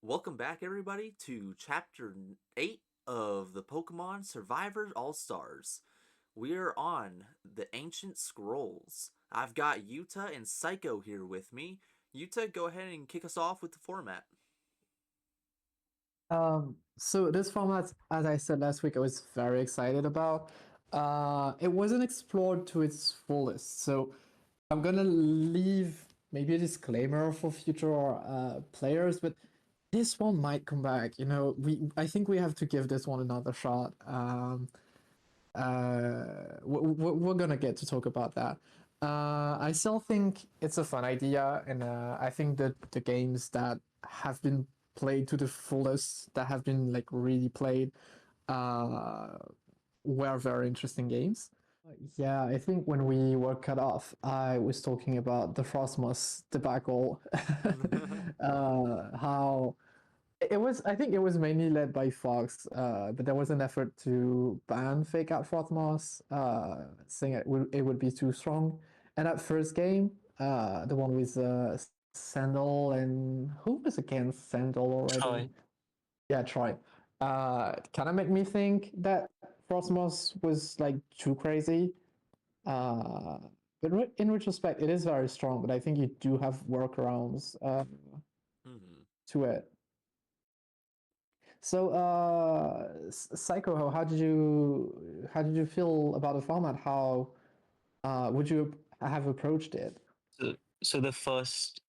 Welcome back, everybody, to Chapter 8 of the Pokemon Survivors All Stars. We are on the Ancient Scrolls. I've got Yuta and Psycho here with me. Yuta, go ahead and kick us off with the format. So this format, as I said last week, I was very excited about. It wasn't explored to its fullest, so I'm gonna leave maybe a disclaimer for future players, but this one might come back. I think we have to give this one another shot. We're gonna get to talk about that. I still think it's a fun idea, and I think that the games that have been played to the fullest, that have been like really played, uh, were very interesting games. Yeah, I think when we were cut off, I was talking about the Frostmoss debacle. How it was, I think it was mainly led by Fox, but there was an effort to ban fake out Frostmoss, saying it would be too strong. And that first game, the one with Sandal and who was against Sandal already? Troy. Yeah, Troy. Kind of made me think that Frostmoss was like too crazy. Uh, but in retrospect, it is very strong. But I think you do have workarounds Mhm. to it. So, Psycho, how did you feel about the format? How would you have approached it? So the first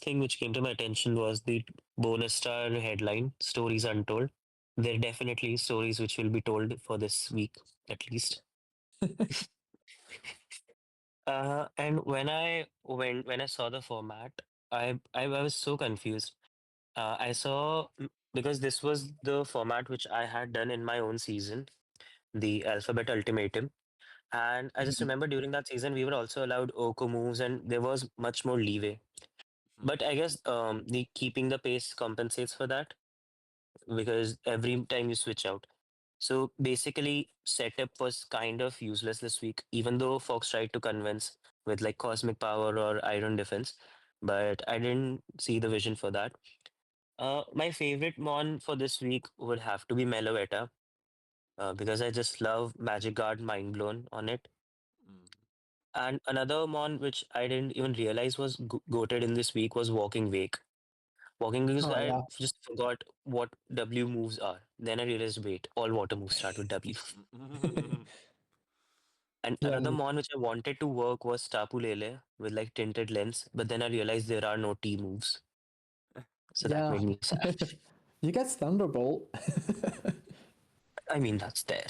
thing which came to my attention was the bonus star headline, Stories Untold. There are definitely stories which will be told for this week, at least. And when I saw the format, I was so confused. I saw because this was the format which I had done in my own season, the Alphabet Ultimatum. And I just Mhm. remember during that season, we were also allowed Oko moves, and there was much more leeway. But I guess the keeping the pace compensates for that because every time you switch out. So basically, setup was kind of useless this week, even though Fox tried to convince with like cosmic power or iron defense. But I didn't see the vision for that. My favorite mon for this week would have to be Meloetta, because I just love Magic Guard Mind Blown on it. Mhm. And another mon which I didn't even realize was goated in this week was Walking Wake. Walking because Oh I yeah, just forgot what W moves are. Then I realized, wait, all water moves start with W. And yeah, another mon which I wanted to work was Tapu Lele with like tinted lens, but then I realized there are no T moves. So that yeah. made me sad. You get Thunderbolt. I mean, that's there.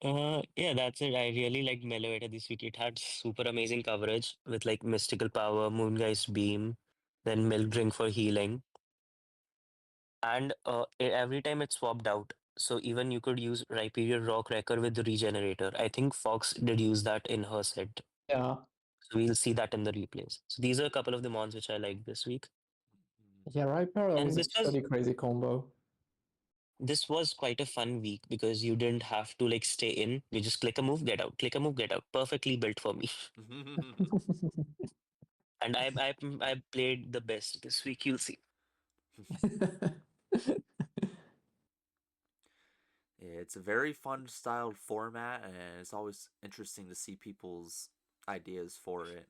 Yeah, that's it. I really liked Meloetta this week. It had super amazing coverage with like Mystical Power, Moongeist Beam, then Milk Drink for healing. And every time it swapped out. So even you could use Rhyperior Rock Wrecker with the Regenerator. I think Fox did use that in her set. Yeah, So we'll see that in the replays. So these are a couple of the mons which I liked this week. yeah. Right, Para And was a pretty crazy combo. this was quite a fun week because you didn't have to like stay in. You just click a move, get out, click a move, get out. Perfectly built for me. And I played the best this week. You'll see. It's a very fun styled format, and it's always interesting to see people's ideas for it.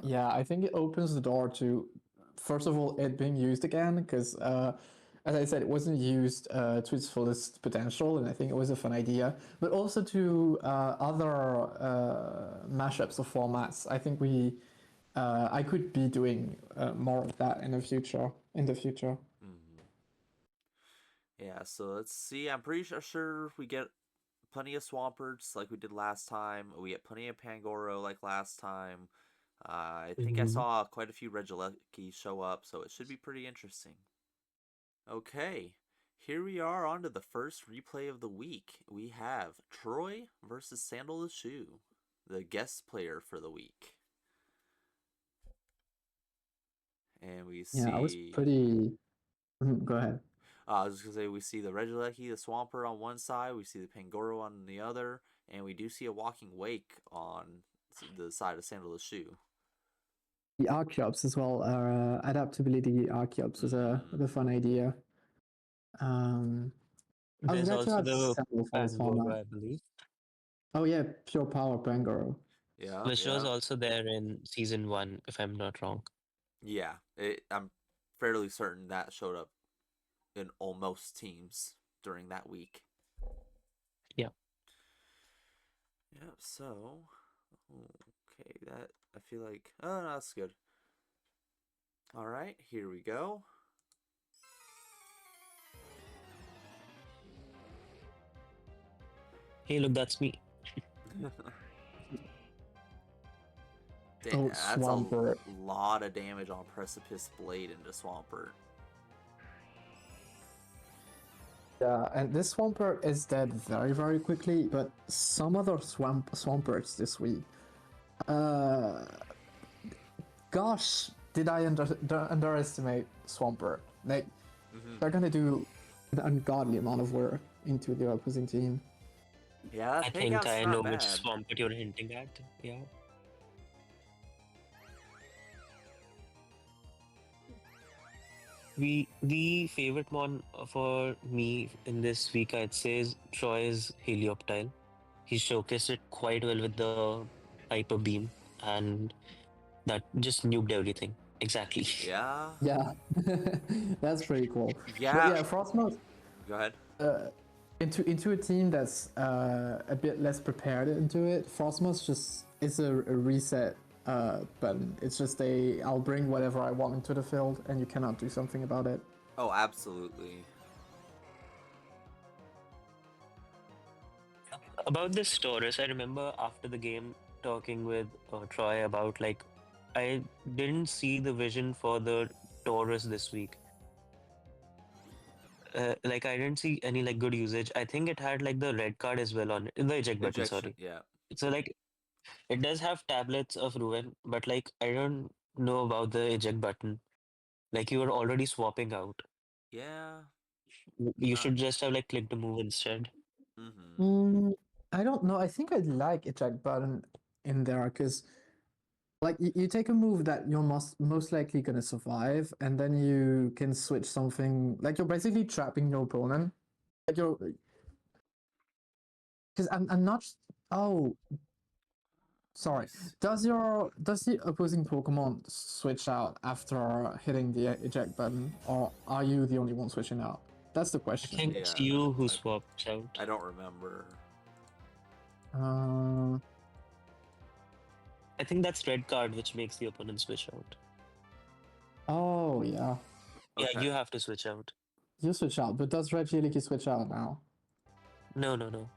Yeah, I think it opens the door to, first of all, it being used again, because, as I said, it wasn't used to its fullest potential, and I think it was a fun idea. But also to other mashups of formats. I think I could be doing more of that in the future. In the future. Mhm. Yeah, so let's see. I'm pretty sure we get plenty of Swamperts like we did last time. We get plenty of Pangoro like last time. I think I Mhm. saw quite a few Regieleki show up, so it should be pretty interesting. Okay, here we are on to the first replay of the week. We have Troy versus Sandal the Shoe, the guest player for the week. And we Yeah, I was see. pretty. Go ahead. I was just gonna say we see the Regieleki, the Swamper on one side, we see the Pangoro on the other, and we do see a Walking Wake on the side of Sandal's shoe. The Archeops as well. Adaptability Archeops is a fun idea. I was There's glad to also have the Sandal for this Pangoro, format. I believe, Oh yeah, Pure Power Pangoro. Yeah, which was yeah, also there in season one, if I'm not wrong. yeah. I'm fairly certain that showed up in almost teams during that week. Yeah. Yep. So, okay, that I feel like no, that's good. All right, here we go. Hey, look, that's me. Oh, That's a Swampert. lot of damage on Precipice Blade into Swampert. Yeah, and this Swampert is dead very, very quickly, but some other Swamperts this week. Gosh, did I underestimate Swampert? Like, they're gonna do an ungodly amount of work into the opposing team. Yeah, I that fake think out's I not know which bad. swamp that you're hinting at. Yeah. The favorite one for me in this week, I'd say, is Troy's Helioptile. He showcased it quite well with the Hyper Beam, and that just nuked everything. Exactly. Yeah, Yeah, that's pretty cool. But yeah. yeah, Frostmourne Go ahead. into a team that's a bit less prepared into it. Frostmourne just it's a reset button. It's just I'll bring whatever I want into the field, and you cannot do something about it. Oh, absolutely. About this Taurus, I remember after the game talking with Troy about like I didn't see the vision for the Taurus this week. Like I didn't see any like good usage. I think it had like the red card as well on it, the eject button. Ejection. Sorry. Yeah. So like it does have tablets of Ruin, but like I don't know about the eject button. Like you were already swapping out. Yeah. You Not. should just have like clicked the move instead. Mm-hmm. Mm, I don't know. I think I'd like eject button in there because like you take a move that you're most likely gonna survive, and then you can switch something. Like you're basically trapping your opponent. Like you're because I'm not. Oh, Let me sorry. see. Does the opposing Pokemon switch out after hitting the eject button, or are you the only one switching out? That's the I question. think it's Yeah. you who I, swaps out. I don't remember. Uh, I think that's red card which makes the opponent switch out. oh yeah, Yeah, Okay. you have to switch out. you switch out, but does Regieleki switch out now? No, no, no.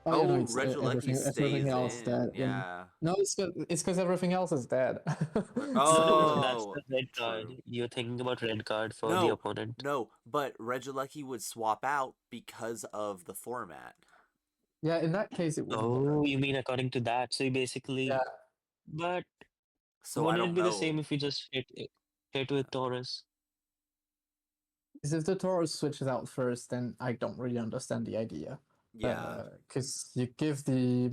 Oh yeah, no, Oh, it's Regieleki everything stays else in. dead. Then Yeah. no, it's because everything else is dead. No, no, So no. That's Oh, the red true. card. You're thinking about red card for the No, opponent. no, but Regieleki would swap out because of the format. yeah, in that case it wouldn't work. Oh, you mean according to that? So you Yeah, basically, but So I wouldn't it don't be the know. same if you just hit with Taurus? because if the Taurus switches out first, then I don't really understand the idea. Yeah. Because you give the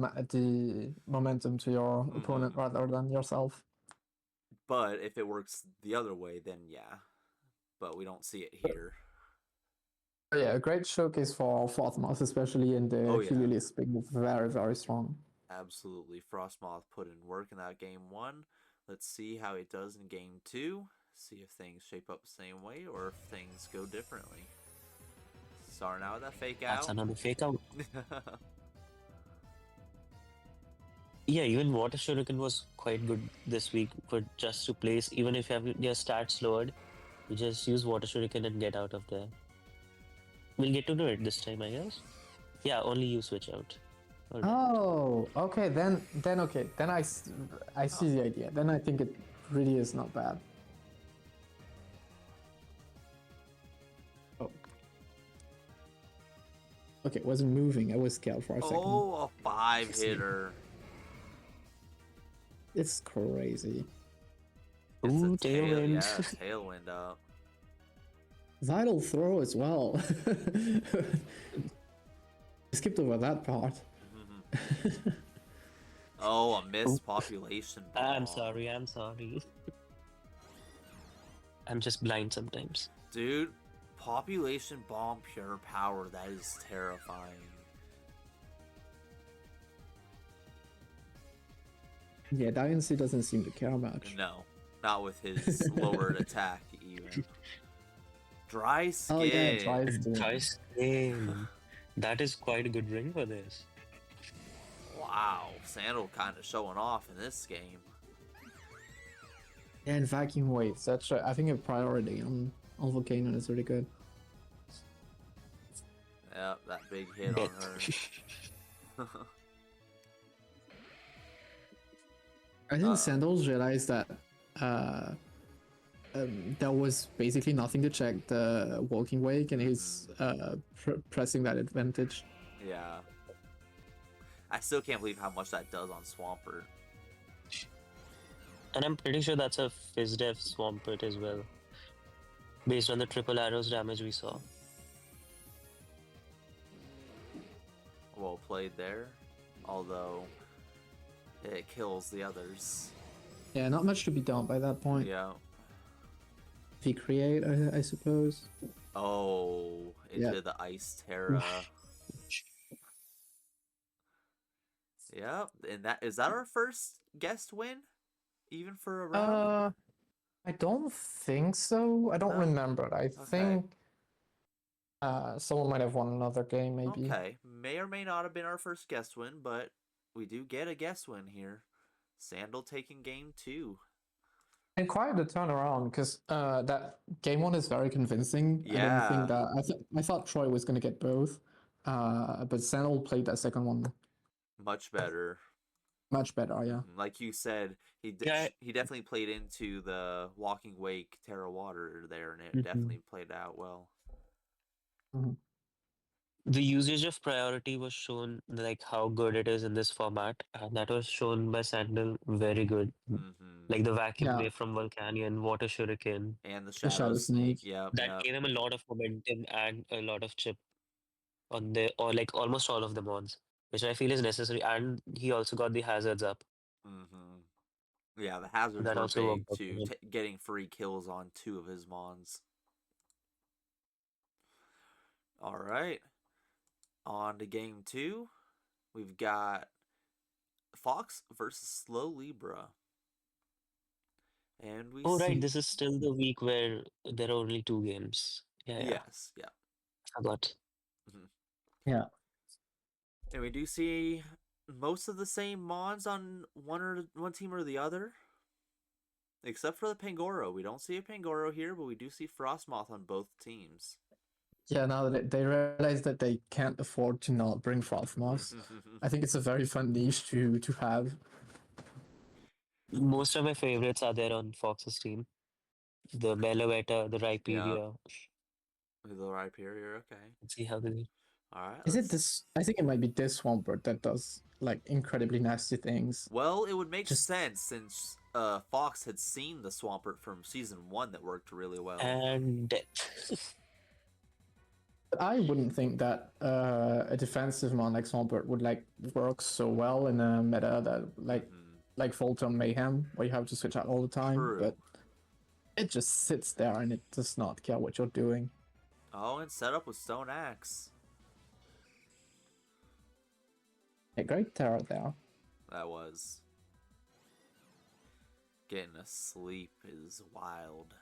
momentum to your opponent Mm-hmm. rather than yourself. But if it works the other way, then yeah. But we don't see it here. But yeah, a great showcase for Frostmoth, especially in Oh the yeah. Heliolisk being very, very strong. Absolutely. Frostmoth put in work in that game one. Let's see how it does in game two. See if things shape up the same way or if things go differently. Starting out with that fake That's out. another fake out. Yeah, even Water Shuriken was quite good this week for just to place. Even if you have your stats lowered, you just use Water Shuriken and get out of there. We'll get to know it this time, I guess. Yeah, only you switch out. Alright. Oh, okay. Then I see the idea. Then I think it really is not bad. Oh, okay. It wasn't moving. I was scared for a second. Oh, a 5-hitter. It's crazy. It's Ooh, a tail, tailwind. yeah, tailwind up. Vital throw as well. I skipped over that part. Oh, a Oop. missed population I'm bomb. sorry, I'm sorry. I'm just blind sometimes. Dude, population bomb pure power, that is terrifying. Yeah, Dynasty doesn't seem to care much. No, not with his lowered attack, even. Dry Oh yeah, skin. tries to. Thrice that is quite a good ring for this. Wow, Sandal kind of showing off in this game. Yeah, and vacuum waves. That's I think a priority on Volcano is really good. Yep, that big hit on Death. her. I think Sandals realized that there was basically nothing to check the walking wake, and he's pressing that advantage. Yeah. I still can't believe how much that does on Swampert. And I'm pretty sure that's a Fizdef Swampert as well. Based on the triple arrows damage we saw. Well played there. Although, it kills the others. Yeah, not much to be done by that point. Yeah. If he create, I suppose. Oh, into the Ice Terra. Yep, and is that our first guest win? Even for a round? I don't think so. I don't No? remember. I think someone might have won another game, maybe. Okay, may or may not have been our first guest win, but we do get a guest win here. Sandal taking game 2. And quite the turnaround, because that game 1 is very convincing. I didn't Yeah. think that. I thought Troy was gonna get both, but Sandal played that second one Much better. much better. Yeah. Like you said, he definitely played into the Walking Wake Terra Water there, and it definitely played out well. The usage of priority was shown, like how good it is in this format, and that was shown by Sandal very good. Like the vacuum wave from Volcanion, Water Shuriken. And the The Shadow Shadow Sneak. Snake. Yep, That yep. gave him a lot of momentum and a lot of chip on the, or like almost all of the mons, which I feel is necessary. And he also got the hazards up. Yeah, the hazards That were also big worked out for too, him. getting free kills on 2 of his mons. Alright. On to game 2. We've got Fox versus Slow Libra. And we Oh, see... right. This is still the week where there are only 2 games. Yeah, yeah. Yes, yeah. I forgot. Yeah. And we do see most of the same mons on one team or the other. Except for the Pangoro. We don't see a Pangoro here, but we do see Frostmoth on both teams. Yeah, now that they realize that they can't afford to not bring Frostmoth, I think it's a very fun niche to have. Most of my favorites are there on Fox's team. The Meloetta, the Rhyperia. The Rhyperia, okay. Let's see how they do. Alright. Is it this? I think it might be this Swampert that does like incredibly nasty things. Well, it would make sense since Fox had seen the Swampert from season 1 that worked really well. And death. I wouldn't think that a defensive mon like Swampert would like work so well in a meta that like Phantom Mayhem, where you have to switch out all the time. True. But it just sits there and it does not care what you're doing. Oh, and set up with Stone Axe. A great terror there. That was. Getting asleep is wild.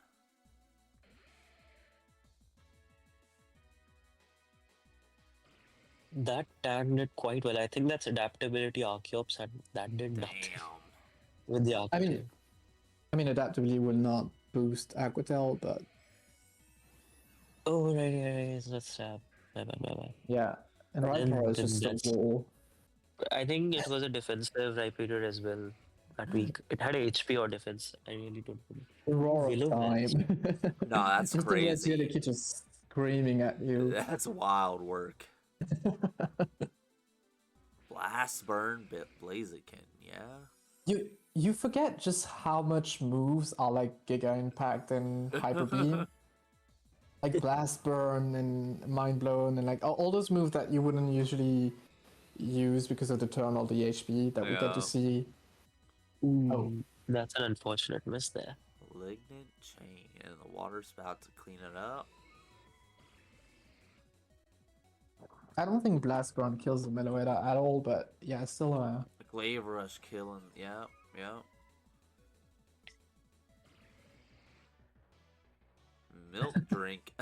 That tagged it quite well. I think that's adaptability Archeops, and that did nothing with the Archeops. I mean, adaptability will not boost Aquatel, but oh right, let's stab. Bye. yeah, and Rhyperior is just a wall. I think it was a defensive Rhyperior as well that week. It had HP or defense. I really don't know. The roar of time. No, that's just crazy. The kid just screaming at you. That's wild work. Blast Burn, Blaziken, yeah. You forget just how much moves are like Giga Impact and Hyper Beam. Like Blast Burn and Mind Blown and like all those moves that you wouldn't usually use because of the turn or the HP that we get to Yeah. see. Oh, That's an unfortunate miss there. Malignant chain, and the water spout to clean it up. I don't think Blast Burn kills the Meloetta at all, but yeah, it's still The glaive rush killing. Yep, yep. Milk drink.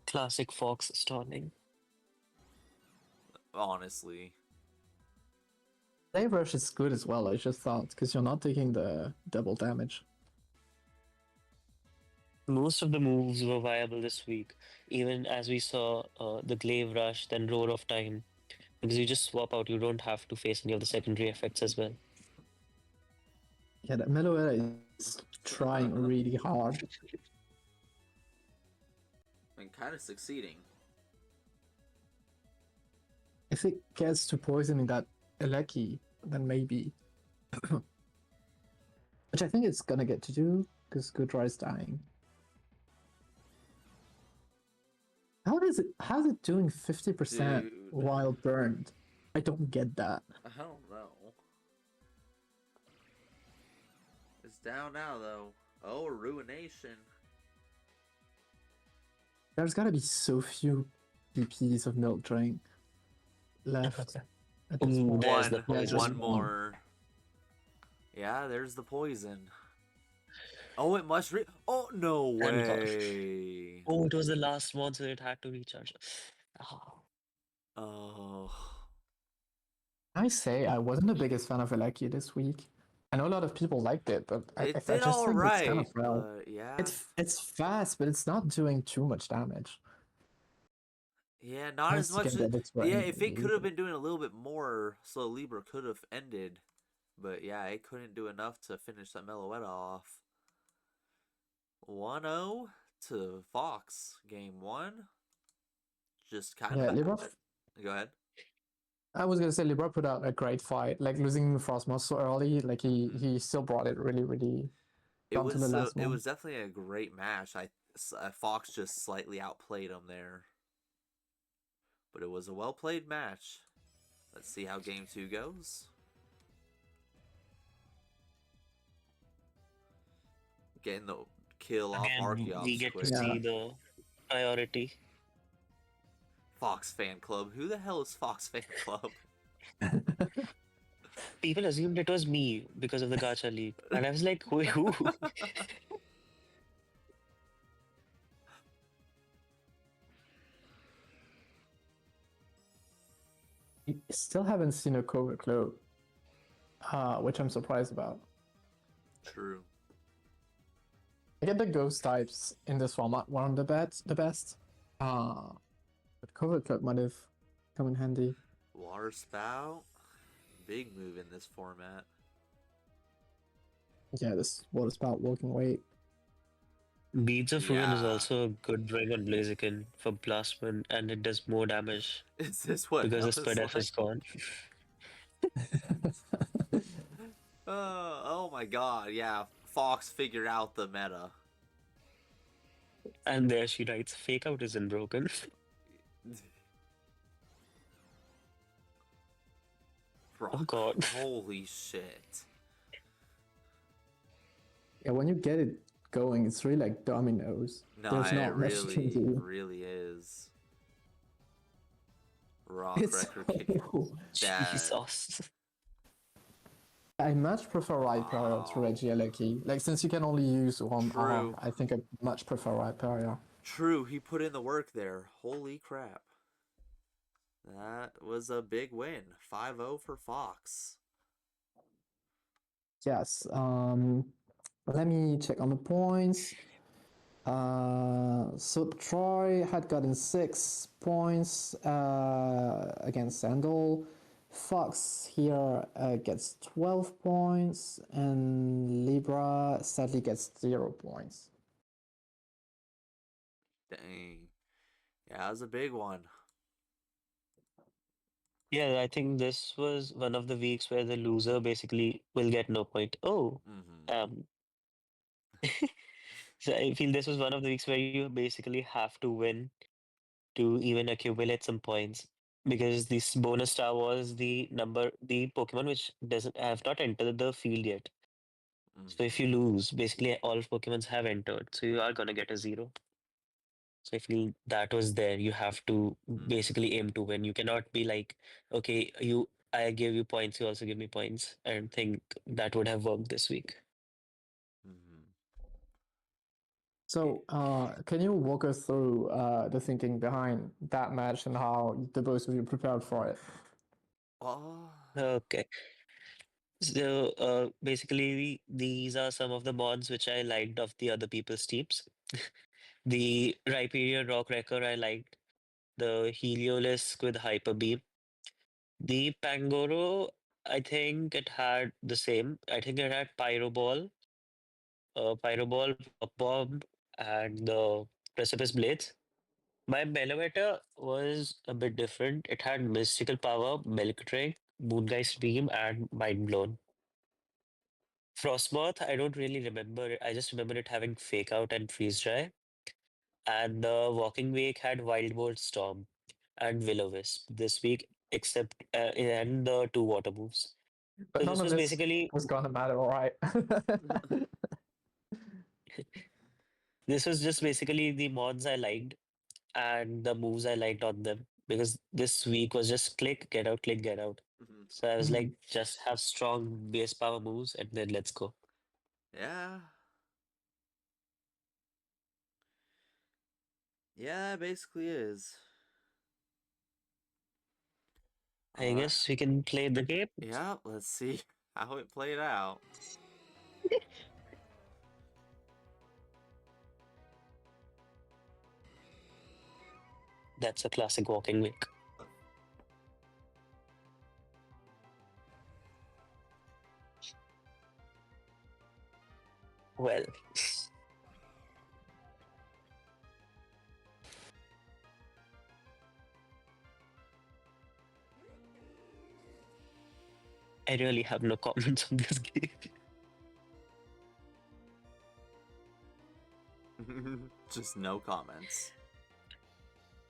Classic Fox stalling. Honestly. Glaive Rush is good as well. I just thought because you're not taking the double damage. Most of the moves were viable this week, even as we saw the Glaive Rush, then Roar of Time. Because you just swap out, you don't have to face any of the secondary effects as well. Yeah, that Meloetta is trying really hard. And kind of succeeding. If it gets to poisoning that Eleki, then maybe. Which I think it's gonna get to do, because Goodra is dying. How's it doing 50% Dude. while burned? I don't get that. I don't know. It's down now, though. Oh, Ruination. There's gotta be so few PPs of milk drink left at this point. There's the One. Yeah, poison. just One more. Yeah, there's the poison. Oh, it must Oh, no And way. oh, it was the last one, so it had to recharge. Oh. Oh. I say I wasn't the biggest fan of Eleki this week. I know a lot of people liked it, but I It did just think it's kind alright, of well. but yeah. It's fast, but it's not doing too much damage. Yeah, not Nice as to much. get that extra Yeah, if it energy, could have but- been doing a little bit more, Slow Libra could have ended. But yeah, it couldn't do enough to finish that Meloetta off. 1-0 to Fox. Game 1. Just kind Yeah, of. Libra. Go ahead. I was gonna say Libra put out a great fight. Like losing Frostmoth so early, like he still brought it really down to the last It one. was definitely a great match. Fox just slightly outplayed him there. But it was a well played match. Let's see how game 2 goes. Getting the kill off Again, we Archeops get to quick. Yeah. see the priority. Fox fan club. Who the hell is Fox fan club? People assumed it was me because of the gacha leak, and I was like, who? We still haven't seen a covert cloak, which I'm surprised about. True. I get the ghost types in this format weren't the best. But covert cloak might have come in handy. Water spout. Big move in this format. Yeah, this water spout walking weight. Beads of Ruin is Yeah. also a good bring on Blaziken for Blastman, and it does more damage Is this what because hell the spread is F like? is gone. Oh my god, yeah. Fox figured out the meta. And there she writes, Fake out isn't broken. Rock. God. Holy shit. Yeah, when you get it going, it's really like dominoes. No, There's it not much you can do. really is. Rock It's record kick. That. Jesus. I much prefer Rhyperior to Wow. Regieleki. Like, since you can only use one True. arm, I think I much prefer Rhyperior. True, he put in the work there. Holy crap. That was a big win. 5-0 for Fox. Yes. Let me check on the points. So Troy had gotten 6 points against Sandal. Fox here gets 12 points, and Libra sadly gets 0 points. Dang. Yeah, that was a big one. Yeah, I think this was one of the weeks where the loser basically will get no point. Oh, Mm-hmm. so I feel this was one of the weeks where you basically have to win to even accumulate some points. because this bonus star was the Pokemon which doesn't have not entered the field yet. So if you Mm-hmm. lose, basically all Pokemons have entered, so you are gonna get a zero. So I feel that was there. You have to Mm-hmm. basically aim to win. You cannot be like, okay, I give you points, you also give me points, and think that would have worked this week. Mm-hmm. So, can you walk us through the thinking behind that match and how the both of you prepared for it? Oh. Okay. So basically, these are some of the mods which I liked of the other people's teams. The Rhyperior Rock Wrecker I liked. The Heliolisk with Hyper Beam. The Pangoro, I think it had the same. I think it had Pyro Ball, Pop Bomb, and the Precipice Blades. My Bellowetta was a bit different. It had Mystical Power, Milk Drink, Moongeist Beam, and Mind Blown. Frostmoth, I don't really remember it. I just remember it having Fake Out and Freeze Dry. And the Walking Wake had Wild Bolt Storm and Will-O-Wisp this week, except and the two water moves. But So none this of was this basically was gonna matter, all right? this was just basically the mods I liked and the moves I liked on them because this week was just click, get out. Mm-hmm. So I was like, Mhm. just have strong base power moves and then let's go. Yeah. Yeah, it basically is. I All right. guess we can play the game. Yeah, let's see how it played out. That's a classic walking week. Well, I really have no comments on this game. Just no comments.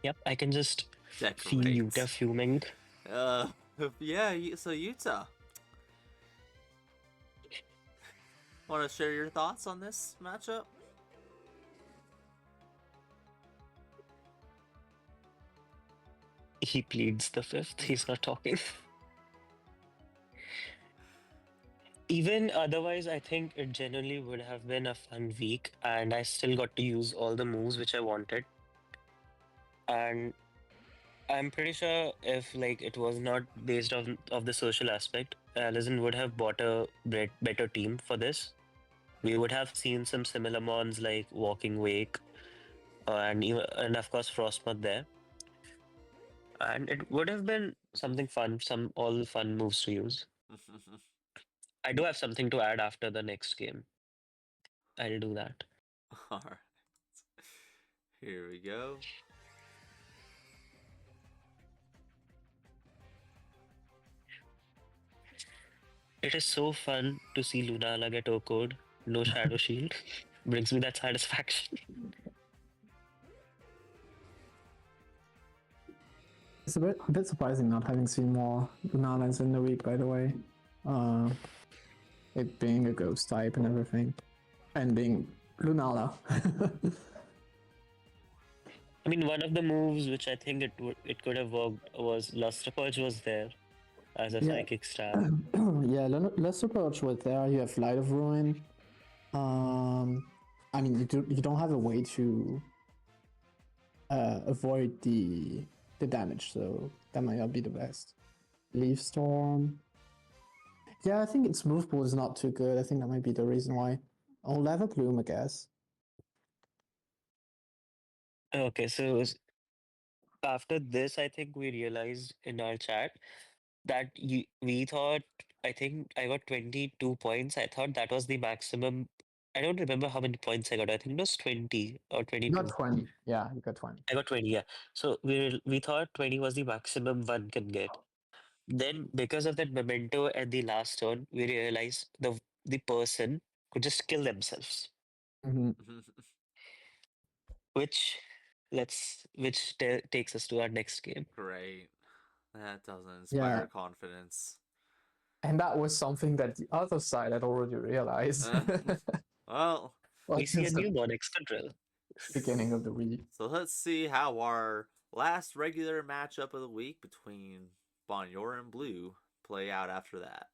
Yep, I can just feel Yuta Decorate. fuming. Uh, yeah. So Utah, want to share your thoughts on this matchup? He pleads the fifth. He's not talking. Even otherwise, I think it genuinely would have been a fun week, and I still got to use all the moves which I wanted. And I'm pretty sure if like it was not based on of the social aspect, Allison would have bought a better team for this. We would have seen some similar mons like Walking Wake and of course Frostmoth there, and it would have been something fun, some all fun moves to use. I do have something to add after the next game. I'll do that. All right. Here we go. It is so fun to see Lunala get OHKO'd, no Shadow Shield. Brings me that satisfaction. It's a bit surprising not having seen more bananas in the week, by the way. Uh, it being a ghost type and everything, and being Lunala. I mean, one of the moves which I think it could have worked was Luster Purge was there as a Yeah, psychic stab. yeah. Let's approach with there. You have Light of Ruin. Um, I mean, you don't have a way to avoid the damage, so that might not be the best. Leaf Storm. Yeah, I think its move pool is not too good. I think that might be the reason why. Oh, Lava Plume, I guess. Okay, after this, I think we realized in our chat that we thought, I think I got 22 points. I thought that was the maximum. I don't remember how many points I got. I think it was 20 or You got 22. 20. Yeah, you got 20. I got 20, yeah. So we thought 20 was the maximum one can get. Then because of that memento at the last turn, we realized the person could just kill themselves, Mm-hmm. which takes us to our next game. Great. That doesn't Yeah, inspire confidence. and that was something that the other side had already realized. Uh, well, We Like see a since the new Monix control. beginning of the week. so let's see how our last regular matchup of the week between Bonyor and Blue play out after that.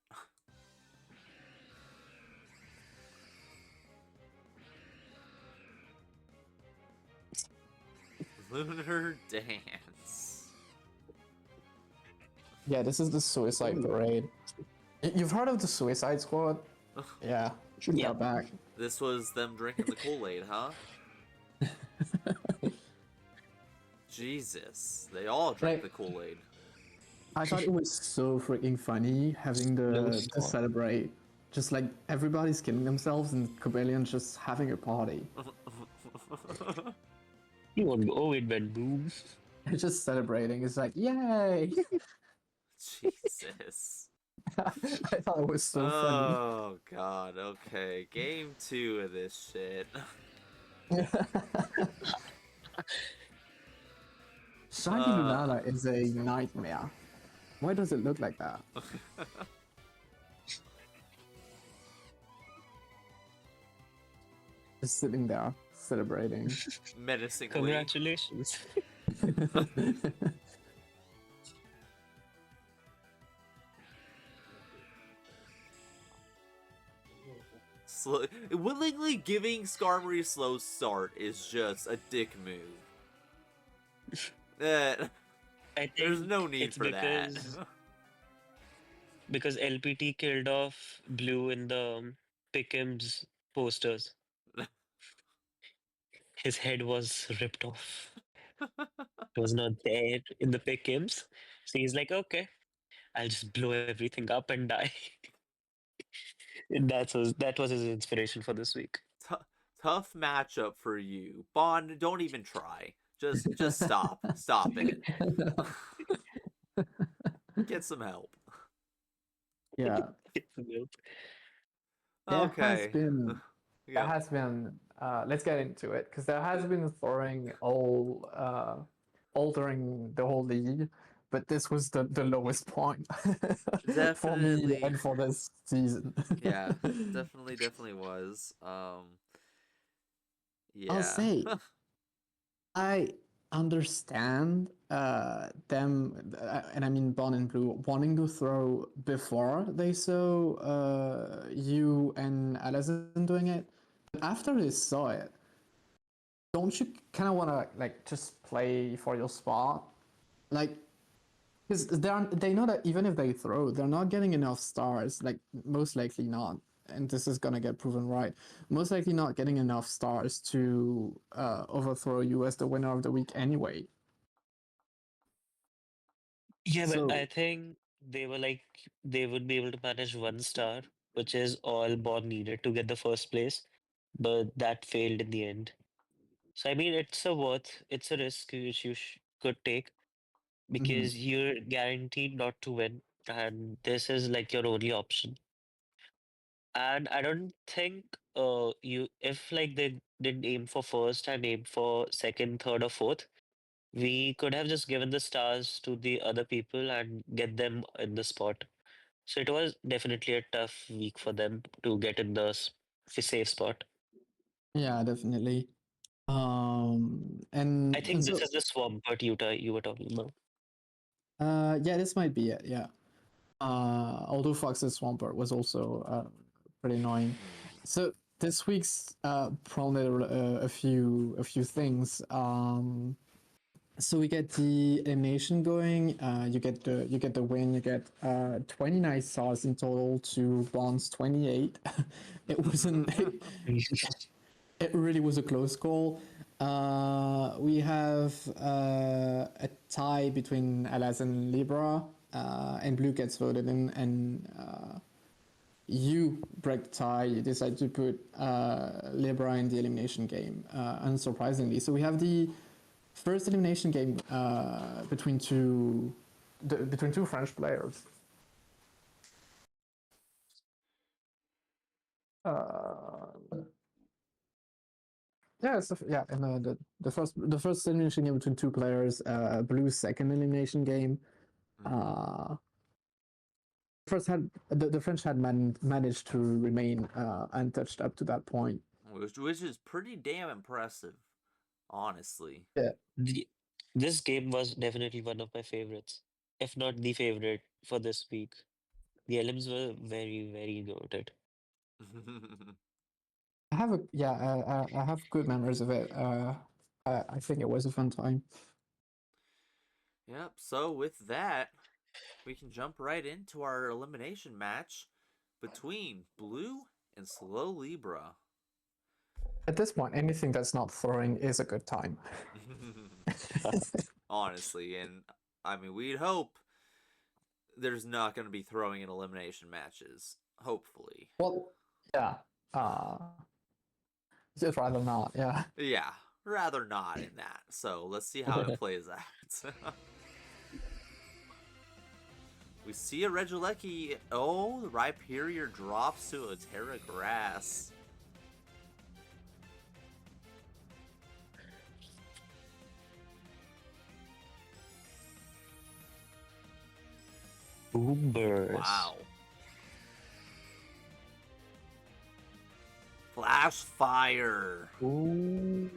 Lunar Dance. Yeah, this is the Suicide Ooh. Parade. You've heard of the Suicide Squad? Yeah, Yeah. they're back. This was them drinking the Kool-Aid, huh? Jesus, they all drink the Like, Kool-Aid. I thought it was so freaking funny having No the to stop. celebrate. Just like everybody's killing themselves and Cobalion just having a party. You won't go. Oh, it went boom. They're just celebrating. It's like, yay! Jesus. I thought it was so funny. Oh god, okay. Game 2 of this shit. Shaggy Lunala is a nightmare. Why does it look like that? Just sitting there celebrating. Menacingly. Congratulations. Willingly giving Skarmory a slow start is just a dick move. I There's think no need it's for that. because LPT killed off Blue in the Pickham's posters. His head was ripped off. It was not there in the Pickham's. So he's like, okay, I'll just blow everything up and die. And that was his inspiration for this week. Tough matchup for you. Bond, don't even try. Just stop. Stop it. Get some help. Yeah, Nope. there has Okay. been Yep. let's get into it because there has been throwing all altering the whole league, but this was the lowest point for me Definitely. and for this season. Yeah. Definitely was. I'll Yeah. say I understand them, and I mean Bon and Blue, wanting to throw before they saw you and Alison doing it. But after they saw it, don't you kind of want to like just play for your spot? Like, because they know that even if they throw, they're not getting enough stars. Like, most likely not. And this is gonna get proven right. Most likely not getting enough stars to overthrow you as the winner of the week anyway. Yeah, but I So think they were like they would be able to manage 1 star, which is all Bond needed to get the first place, but that failed in the end. So I mean, it's a risk which you could take mhm. because you're guaranteed not to win, and this is like your only option. And I don't think you if like they didn't aim for first and aim for second, third, or fourth, we could have just given the stars to the other people and get them in the spot. So it was definitely a tough week for them to get in the safe spot. Yeah, definitely. I And think this so is the Swampert Utah you were talking about. yeah, this might be it. Yeah. Although Fox's Swampert was also pretty annoying. So this week's probably a few things. So we get the animation going. You get the win. You get 29 stars in total to Bond's 28. It wasn't. It really was a close call. We have a tie between Alas and Libra, and Blue gets voted in, and you break the tie. You decide to put Libra in the elimination game, unsurprisingly. So we have the first elimination game between two French players. Uh, yeah, yeah, and the first elimination game between two players. Blue's second elimination game. Uh, first had the French had managed to remain untouched up to that point. Which is pretty damn impressive, honestly. Yeah, The, this game was definitely one of my favorites, if not the favorite for this week. The LMs were very, very goated. I have I have good memories of it. I think it was a fun time. Yep, so with that, we can jump right into our elimination match between Blue and Slow Libra. At this point, anything that's not throwing is a good time. Honestly, and I mean, we'd hope there's not going to be throwing in elimination matches. Hopefully. Well, yeah. Just rather not. Yeah. Yeah, rather not in that. So let's see how it plays out. We see a Regieleki. Oh, the Rhyperior drops to a Terra Grass. Boomers. Wow. Flash Fire. Ooh.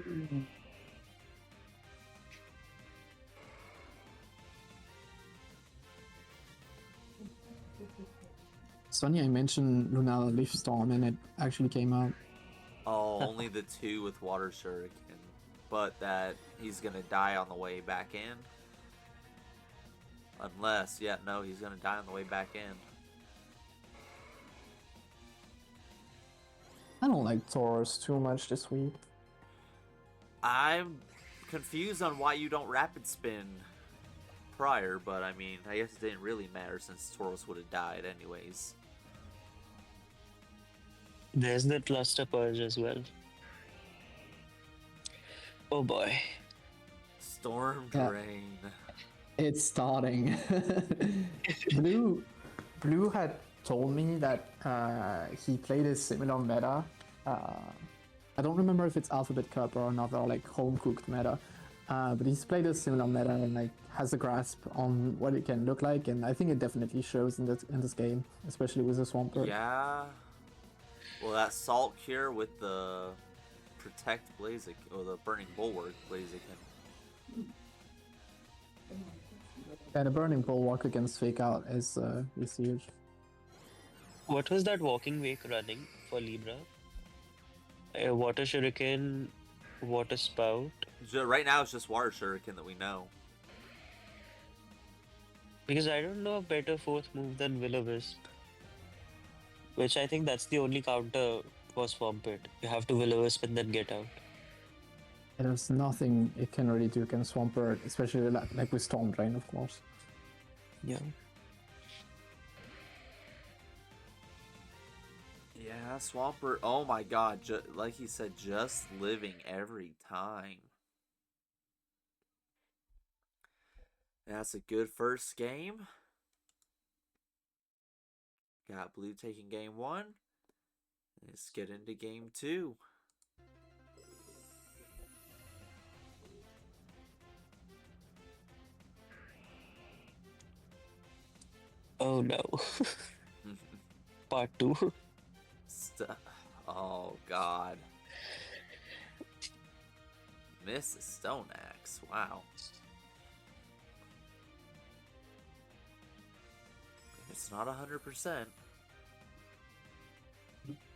It's funny I mentioned Lunar Leaf Storm and it actually came out. Oh, only the 2 with Water Shuriken. But that he's going to die on the way back in. Unless, yeah, no, he's going to die on the way back in. I don't like Taurus too much this week. I'm confused on why you don't Rapid Spin prior, but I mean, I guess it didn't really matter since Tauros would have died anyways. There's the Cluster Purge as well. Oh boy. Storm Yeah. Drain. It's starting. Blue had told me that he played a similar meta. I don't remember if it's Alphabet Cup or another like home cooked meta, but he's played a similar meta and like has a grasp on what it can look like, and I think it definitely shows in this game, especially with the Swampert. Yeah. Well, that Salt Cure with the Protect Blaziken, or the Burning Bulwark Blaziken. And a Burning Bulwark against Fake Out is huge. What was that walking wake running for Libra? A Water Shuriken, Water Spout. Right now, it's just Water Shuriken that we know. Because I don't know a better fourth move than Will-O-Wisp. Which I think that's the only counter for Swampert. You have to Will-O-Wisp and then get out. There's nothing it can really do against Swampert, especially like with Storm Drain, of course. Yeah. Yeah, Swampert. Oh my god, like he said, just living every time. That's a good first game. Got Blue taking game 1. Let's get into game 2. Oh no. Part 2. Oh god. Miss Stone Axe. Wow. It's not 100%.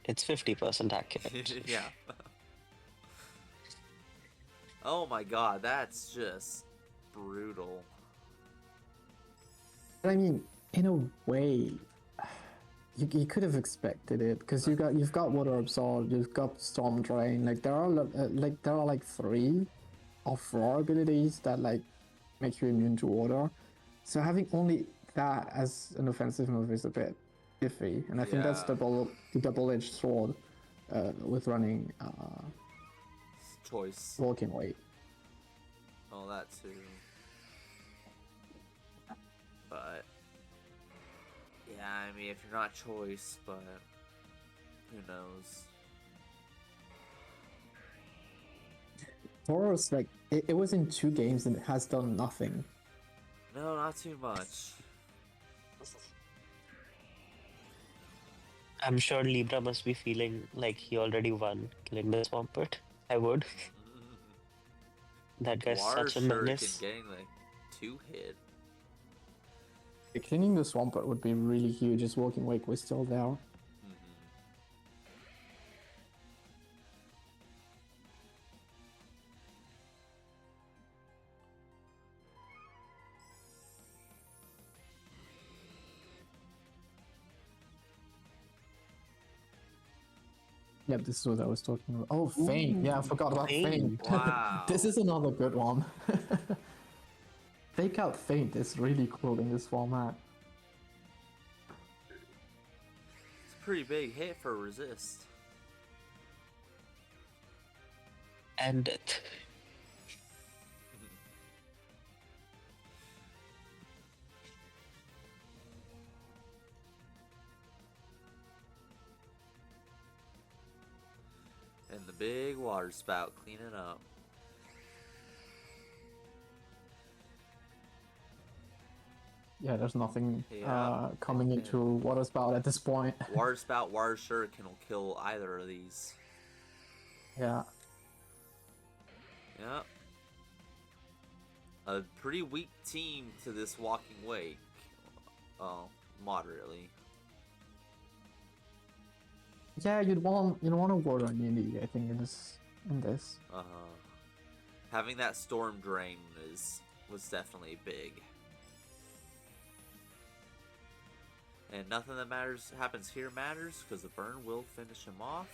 It's 50% accurate. Yeah. Oh my god, that's just brutal. I mean, in a way, you could have expected it because you've got Water Absorb, you've got Storm Drain. Like there are like 3 or 4 abilities that like make you immune to water. So having only that as an offensive move is a bit iffy, and I think that's Yeah. the double-edged sword with running Choice. Walking Weight. Oh, that too. But yeah, I mean, if you're not choice, but who knows? Tauros, like it was in 2 games and it has done nothing. No, not too much. I'm sure Libra must be feeling like he already won killing the Swampert. I would. That guy's Water such a Shuriken menace. getting like 2 hit. Cleaning the Swampert would be really huge. His Walking Wake was still there. Yep, this is what I was talking about. Oh, Feint. Yeah, I forgot about Feint. Feint. Wow. This is another good one. Fake out Feint is really cool in this format. It's a pretty big hit for resist. And death. And the big water spout cleaning up. Yeah, there's nothing Yeah. coming into Water Spout at this point. Water spout, water shuriken will kill either of these. Yeah. Yep. A pretty weak team to this Walking Wake. Oh, moderately. Yeah, you'd want a water immunity, I think, in this. Having that storm drain was definitely big. And nothing that happens here matters, because the burn will finish him off.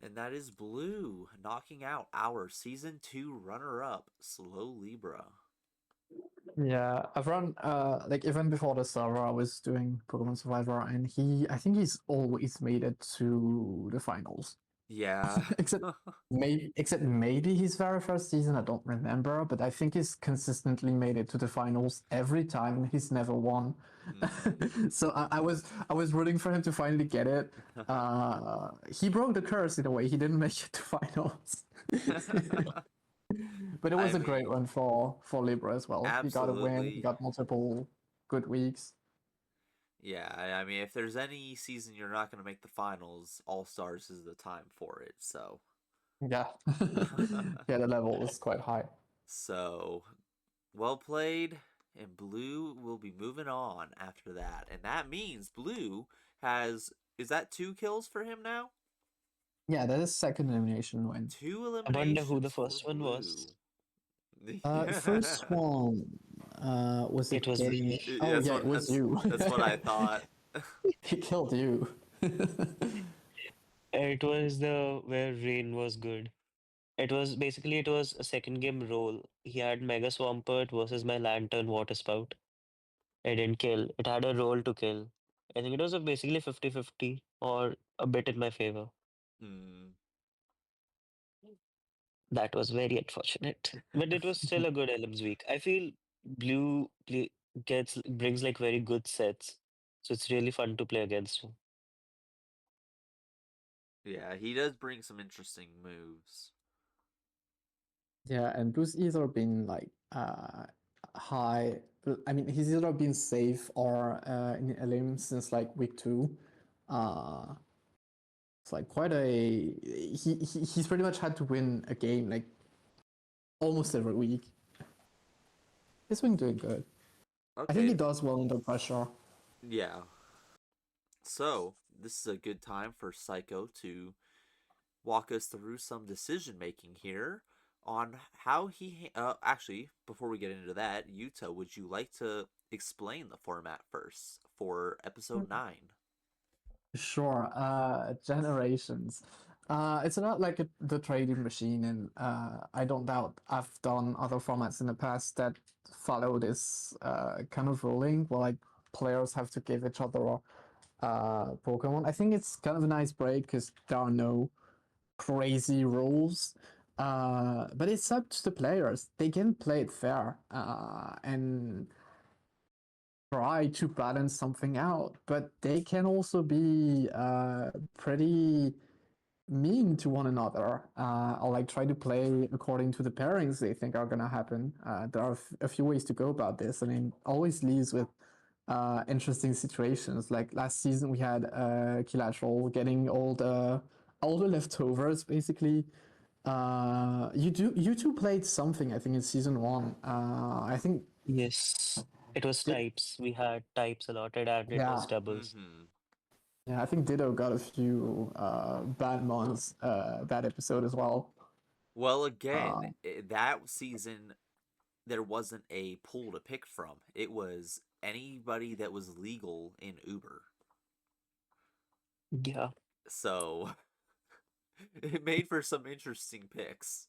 And that is Blue, knocking out our Season 2 runner-up, Slow Libra. Yeah, I've run like even before the server, I was doing Pokemon Survivor, and I think he's always made it to the finals. Yeah. except maybe his very first season, I don't remember, but I think he's consistently made it to the finals every time. He's never won. So I was rooting for him to finally get it. He broke the curse in a way. He didn't make it to finals. But it was a great run for Libra as well. He got a win. He got multiple good weeks. Yeah, I mean, if there's any season you're not going to make the finals, All Stars is the time for it. So yeah, yeah, the level was quite high. So well played, and Blue will be moving on after that, and that means Blue is that 2 kills for him now? Yeah, that is second elimination win. 2 eliminations. I wonder who the first one was. First one was it was me. Oh yeah, it was you. That's what I thought. He killed you. It was the where Rain was good. It was a second game role. He had Mega Swampert versus my Lantern Water Spout. I didn't kill. It had a role to kill. I think it was basically 50-50 or a bit in my favor. That was very unfortunate. But it was still a good Elms week. I feel Blue brings like very good sets. So it's really fun to play against him. Yeah, he does bring some interesting moves. Yeah, and Blue's either been like high. I mean, he's either been safe or in Elim since like week 2. It's like quite a he's pretty much had to win a game like almost every week. He's been doing good. Okay. I think he does well under pressure. Yeah. So this is a good time for Psycho to walk us through some decision making here on how he actually, before we get into that, Yuta, would you like to explain the format first for episode 9? Sure. Generations. It's not like the trading machine, and I don't doubt I've done other formats in the past that follow this kind of ruling where like players have to give each other Pokemon. I think it's kind of a nice break because there are no crazy rules. But it's up to the players. They can play it fair and try to balance something out, but they can also be pretty mean to one another or like try to play according to the pairings they think are going to happen. There are a few ways to go about this. I mean, always leaves with interesting situations. Like last season, we had Kilateral getting all the leftovers basically. You two played something I think in season one. I think Yes, it was did types. We had types allotted, and it yeah was doubles. Mm-hmm. yeah I think Ditto got a few bad mons that episode as well. Well, again, Uh, that season there wasn't a pool to pick from. It was anybody that was legal in Uber. Yeah, So it made for some interesting picks.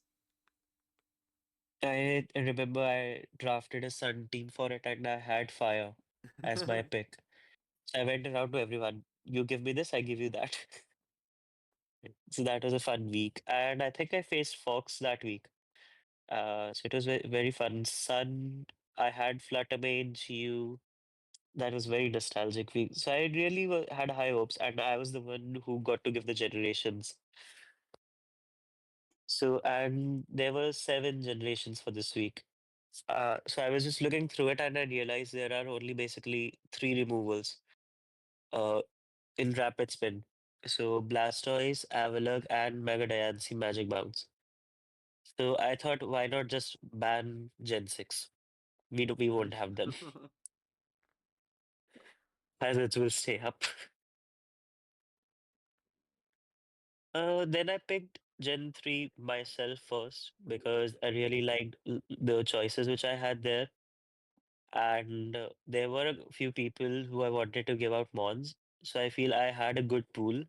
I remember I drafted a Sun team for it, and I had Fire as my pick. So I went around to everyone. You give me this, I give you that. So that was a fun week, and I think I faced Fox that week. So it was very fun. Sun, I had Fluttermane, you. That was very nostalgic week. So I really had high hopes, and I was the one who got to give the generations. So, and there were 7 generations for this week. So I was just looking through it, and I realized there are only basically 3 removals uh, in Rapid Spin. So Blastoise, Avalugg, and Mega Diancie Magic Bounce. So I thought, why not just ban Gen 6? We won't have them. Hazards will stay up. Then I picked Gen 3 myself first because I really liked the choices which I had there. And there were a few people who I wanted to give out Mons. So I feel I had a good pool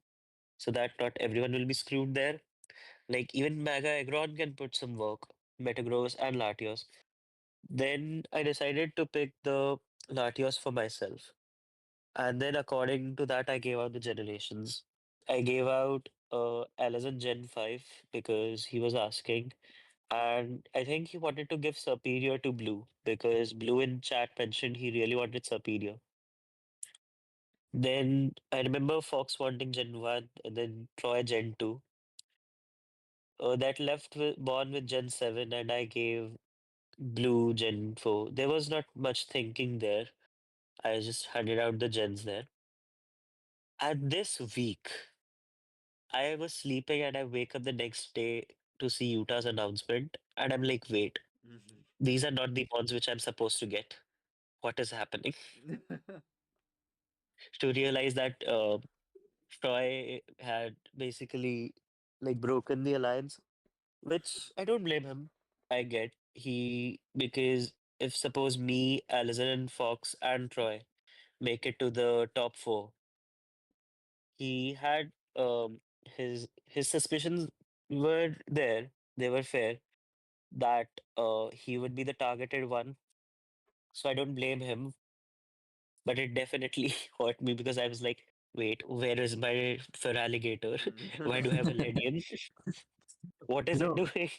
so that not everyone will be screwed there. Like even Mega Aggron can put some work, Metagross and Latios. Then I decided to pick the Latios for myself. And then according to that, I gave out the generations. I gave out Alison Gen 5 because he was asking. And I think he wanted to give Superior to Blue because Blue in chat mentioned he really wanted Superior. Then I remember Fox wanting Gen 1 and then Troy Gen 2. That left Born with Gen 7 and I gave Blue Gen 4. There was not much thinking there. I just handed out the gens there. And this week, I was sleeping and I wake up the next day to see Utah's announcement. And I'm like, wait, these are not the ones which I'm supposed to get. What is happening? To realize that Troy had basically like broken the alliance, which I don't blame him. I get because if suppose me, Allison, and Fox and Troy make it to the top 4, he had his suspicions were there. They were fair that he would be the targeted one. So I don't blame him, but it definitely hurt me because I was like, wait, where is my Feraligator? Why do I have a Ledian? What you is it know doing?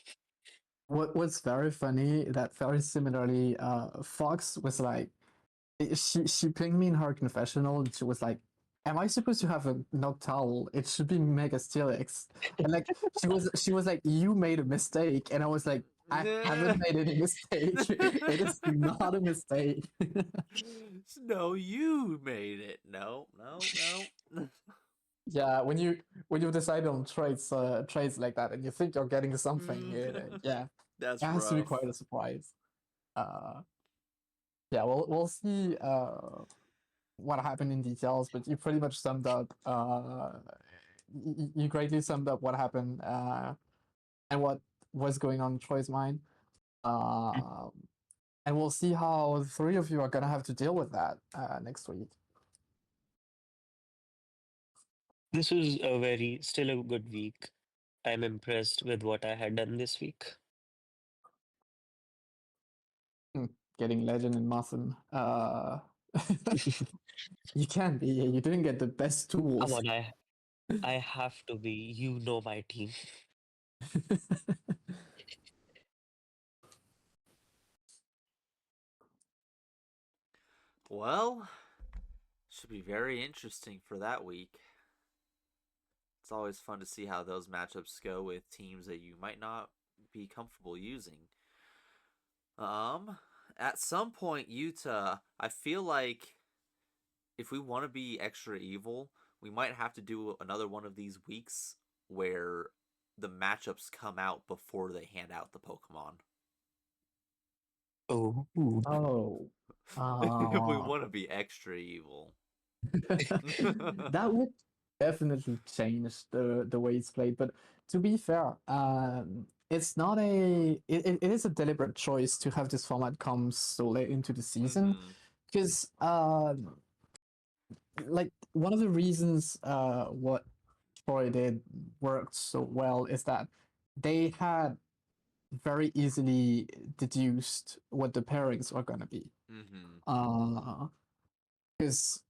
what's very funny that very similarly Fox was like she pinged me in her confessional and she was like, am I supposed to have a Noctowl? It should be Mega Steelix. And like she was like, you made a mistake. And I was like, I haven't made any mistake. It is not a mistake. No, you made it. No, no, no. Yeah, when you decide on trades like that and you think you're getting something, yeah, it That's has to be rough. quite a surprise. Uh yeah, we'll see what happened in details, but you pretty much summed up. You greatly summed up what happened and what was going on in Troy's mind. Um, and we'll see how the three of you are gonna have to deal with that next week. This was still a good week. I'm impressed with what I had done this week. Hmm, getting Legend and Muffin. You can be. You didn't get the best Come tools. on, I have to be. You know my team. Well, should be very interesting for that week. It's always fun to see how those matchups go with teams that you might not be comfortable using. Um, at some point, Utah, I feel like if we want to be extra evil, we might have to do another one of these weeks where the matchups come out before they hand out the Pokemon. Oh. Oh. If we Ah. want to be extra evil. That would definitely change the way it's played. But to be fair, it's not it is a deliberate choice to have this format come so late into the season Mm-hmm. because like one of the reasons what Troy did worked so well is that they had very easily deduced what the pairings were gonna be. Mm-hmm. Because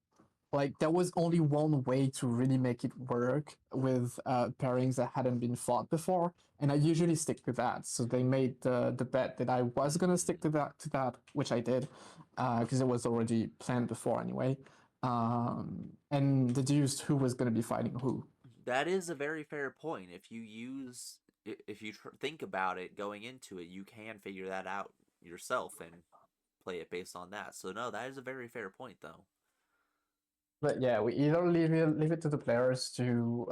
like there was only one way to really make it work with pairings that hadn't been fought before, and I usually stick to that. So they made the bet that I was gonna stick Mm-hmm. to that, which I did, because it was already planned before anyway, and deduced who was gonna be fighting who. That is a very fair point. If you think about it going into it, you can figure that out yourself and play it based on that. So no, that is a very fair point, though. But yeah, we either leave it to the players to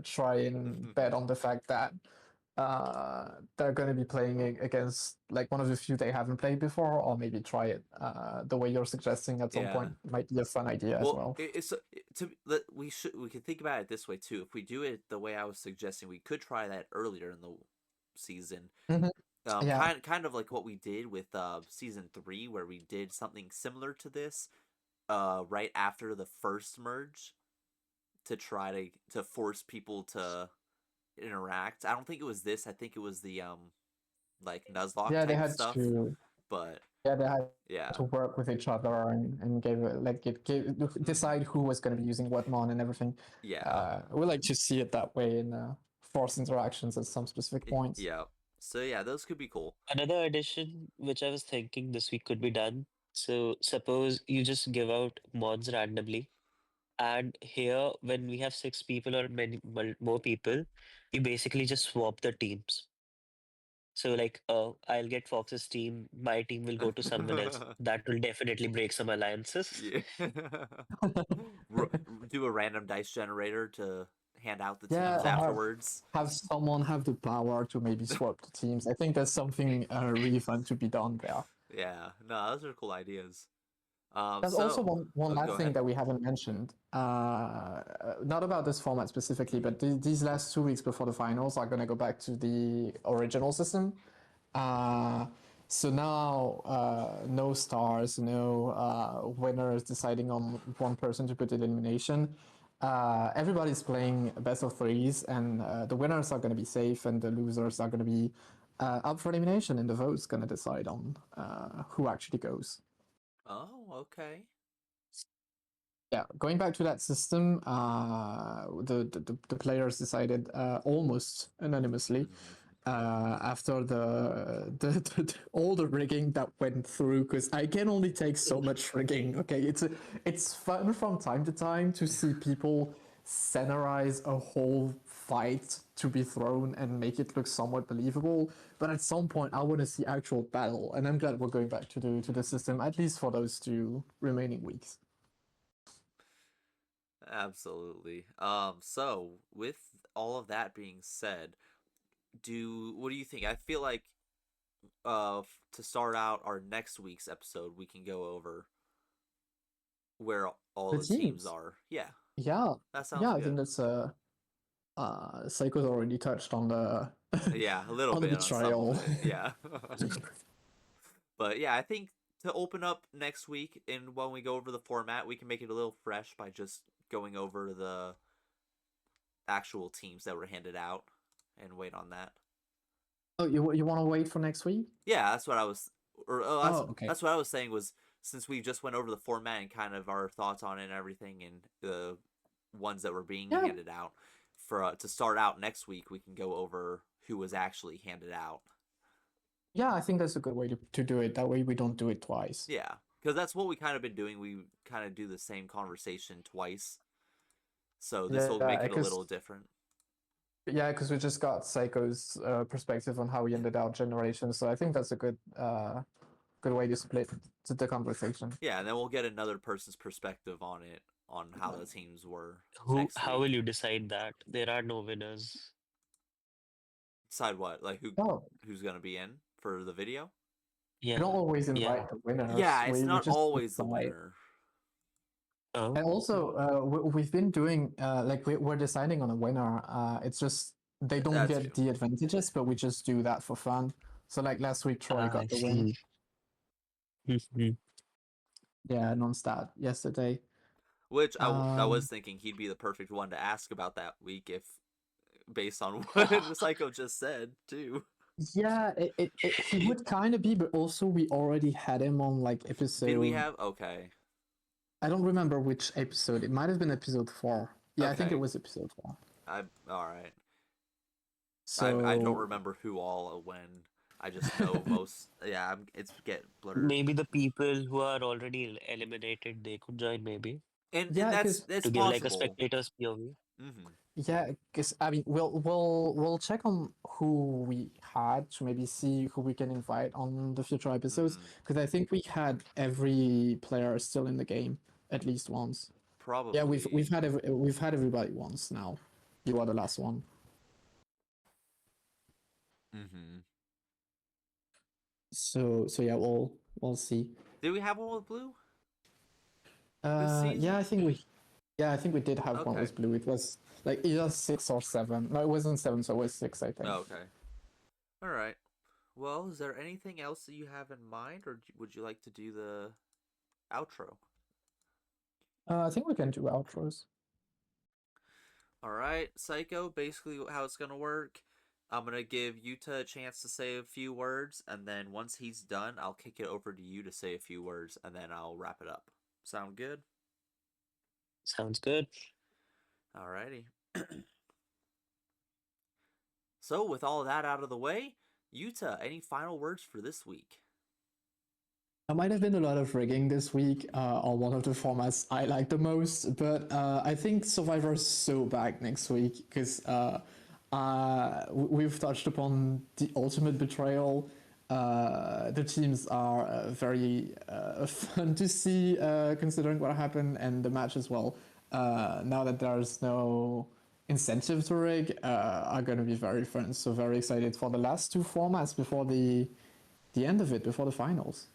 try and bet on the fact that they're going to be playing against like one of the few they haven't played before, or maybe try it the way you're suggesting at some Yeah. point might be a fun idea as Well, well. we could think about it this way too. If we do it the way I was suggesting, we could try that earlier in the season. Hmm. Yeah, Kind of like what we did with season 3, where we did something similar to this right after the first merge to try to force people to interact. I don't think it was this. I think it was the like Nuzlocke yeah, they type had stuff. to. But Yeah, they had yeah. to work with each other and gave it like it gave decide Mm-hmm. who was going to be using what mon and everything. Yeah. We like to see it that way and force interactions at some specific points. Yeah. So yeah, those could be cool. Another addition which I was thinking this week could be done. So suppose you just give out mods randomly, and here when we have six people or more people, you basically just swap the teams. So like, I'll get Fox's team, my team will go to someone else. That will definitely break some alliances. Yeah. Do a random dice generator to hand out the Yeah, teams or afterwards. have someone have the power to maybe swap the teams. I think there's something really fun to be done there. Yeah. No, those are cool ideas. There's also So one oh, go last thing ahead. that we haven't mentioned. Not about this format specifically, but these last 2 weeks before the finals are going to go back to the original system. Uh, so now, no stars, no winners deciding on one person to put in elimination. Everybody's playing best of threes, and the winners are going to be safe, and the losers are going to be up for elimination, and the vote's going to decide on who actually goes. Oh, okay. Yeah, going back to that system, the players decided almost anonymously after all the rigging that went through. Because I can only take so much rigging. Okay, it's fun from time to time to see people scenarize a whole fight to be thrown and make it look somewhat believable. But at some point, I want to see actual battle, and I'm glad we're going back to the system at least for those 2 remaining weeks. Absolutely. So with all of that being said, do what do you think? I feel like to start out our next week's episode, we can go over where all The the teams teams. are. Yeah, Yeah, that sounds yeah, I good. think that's Seiko's already touched on the Yeah, a little on the bit on some of betrayal. it. Yeah. But yeah, I think to open up next week and when we go over the format, we can make it a little fresh by just going over the actual teams that were handed out and wait on that. Oh, you want to wait for next week? Yeah, that's what I was or Oh, okay. that's what I was saying was since we just went over the format and kind of our thoughts on it and everything and the ones that were being Yeah, handed out for to start out next week, we can go over who was actually handed out. yeah, I think that's a good way to do it. That way we don't do it twice. Yeah, because that's what we kind of been doing. We kind of do the same conversation twice, so this will Yeah, make it a because little different. we just got Seiko's perspective on how he ended out Generation, so I think that's a good way to split the conversation. Yeah, and then we'll get another person's perspective on it, on how the teams were Who? next How will week. you decide that? There are no winners. Decide what, like Oh, who's gonna be in for the video? we don't Yeah, always yeah. invite the winners. Yeah, it's We not just always the decide. winner. Oh, And also, we've been doing like we're deciding on a winner. It's just they don't That get too. the advantages, but we just do that for fun. So like last week, Troy I got the win. see. Mhm. Yeah, non-stat yesterday. Which I was Um, thinking he'd be the perfect one to ask about that week if based on what Psycho just said too. yeah, he would kind of be, but also we already had him on like Did we episode. have okay? I don't remember which episode. It might have been episode 4. Yeah, I think it Okay, was episode 4. I all right. I don't So remember who all when. I just know most. Yeah, it's get blurred. Maybe the people who are already eliminated, they could join maybe And yeah, because that's to give like a possible. spectator's POV. Mm-hmm. yeah, because I mean, we'll check on who we had to maybe see who we can invite on the future episodes. Mm-hmm. Because I think we had every player still in the game at least once. Yeah, Probably. we've had everybody once now. You are the last one. Mm-hmm. So yeah, we'll see. Did we have one with blue this season? Yeah, I think we did have one Okay. with blue. It was like either 6 or 7. No, it wasn't 7, so it was 6, I think. Oh, okay. All right. Well, is there anything else that you have in mind, or would you like to do the outro? I think we can do outros. All right, Psycho. Basically, how it's gonna work. I'm gonna give Yuta a chance to say a few words, and then once he's done, I'll kick it over to you to say a few words, and then I'll wrap it up. Sound good? Sounds good. Alrighty. So, with all that out of the way, Yuta, any final words for this week? There might have been a lot of rigging this week on one of the formats I like the most, but I think Survivor is so back next week because we've touched upon the ultimate betrayal. The teams are very fun to see considering what happened and the match as well. Now that there's no incentive to rig, are going to be very fun. So very excited for the last 2 formats before the end of it, before the finals.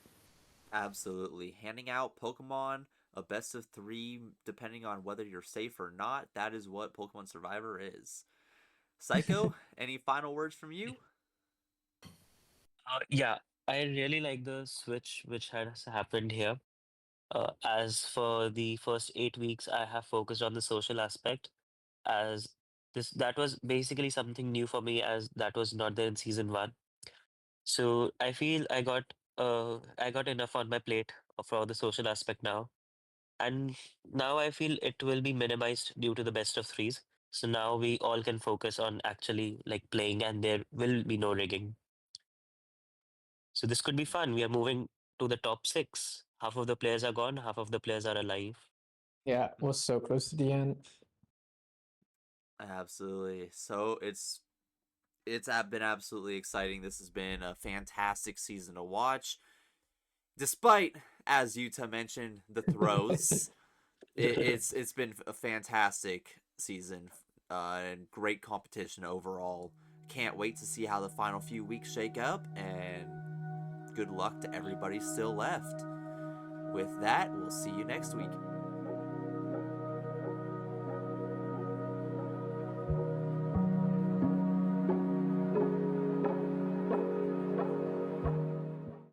Absolutely. Handing out Pokemon a best of 3, depending on whether you're safe or not, that is what Pokemon Survivor is. Psycho, any final words from you? Yeah, I really like the switch which has happened here. As for the first 8 weeks, I have focused on the social aspect, as this that was basically something new for me, as that was not there in season one. So I feel I got enough on my plate for the social aspect now. And now I feel it will be minimized due to the best of threes. So now we all can focus on actually like playing, and there will be no rigging. So this could be fun. We are moving to the top six. Half of the players are gone, half of the players are alive. Yeah, was so close to the end. Absolutely. So it's been absolutely exciting. This has been a fantastic season to watch. Despite, as Yuta mentioned, the throws, it's been a fantastic season and great competition overall. Can't wait to see how the final few weeks shake up, and good luck to everybody still left. With that, we'll see you next week.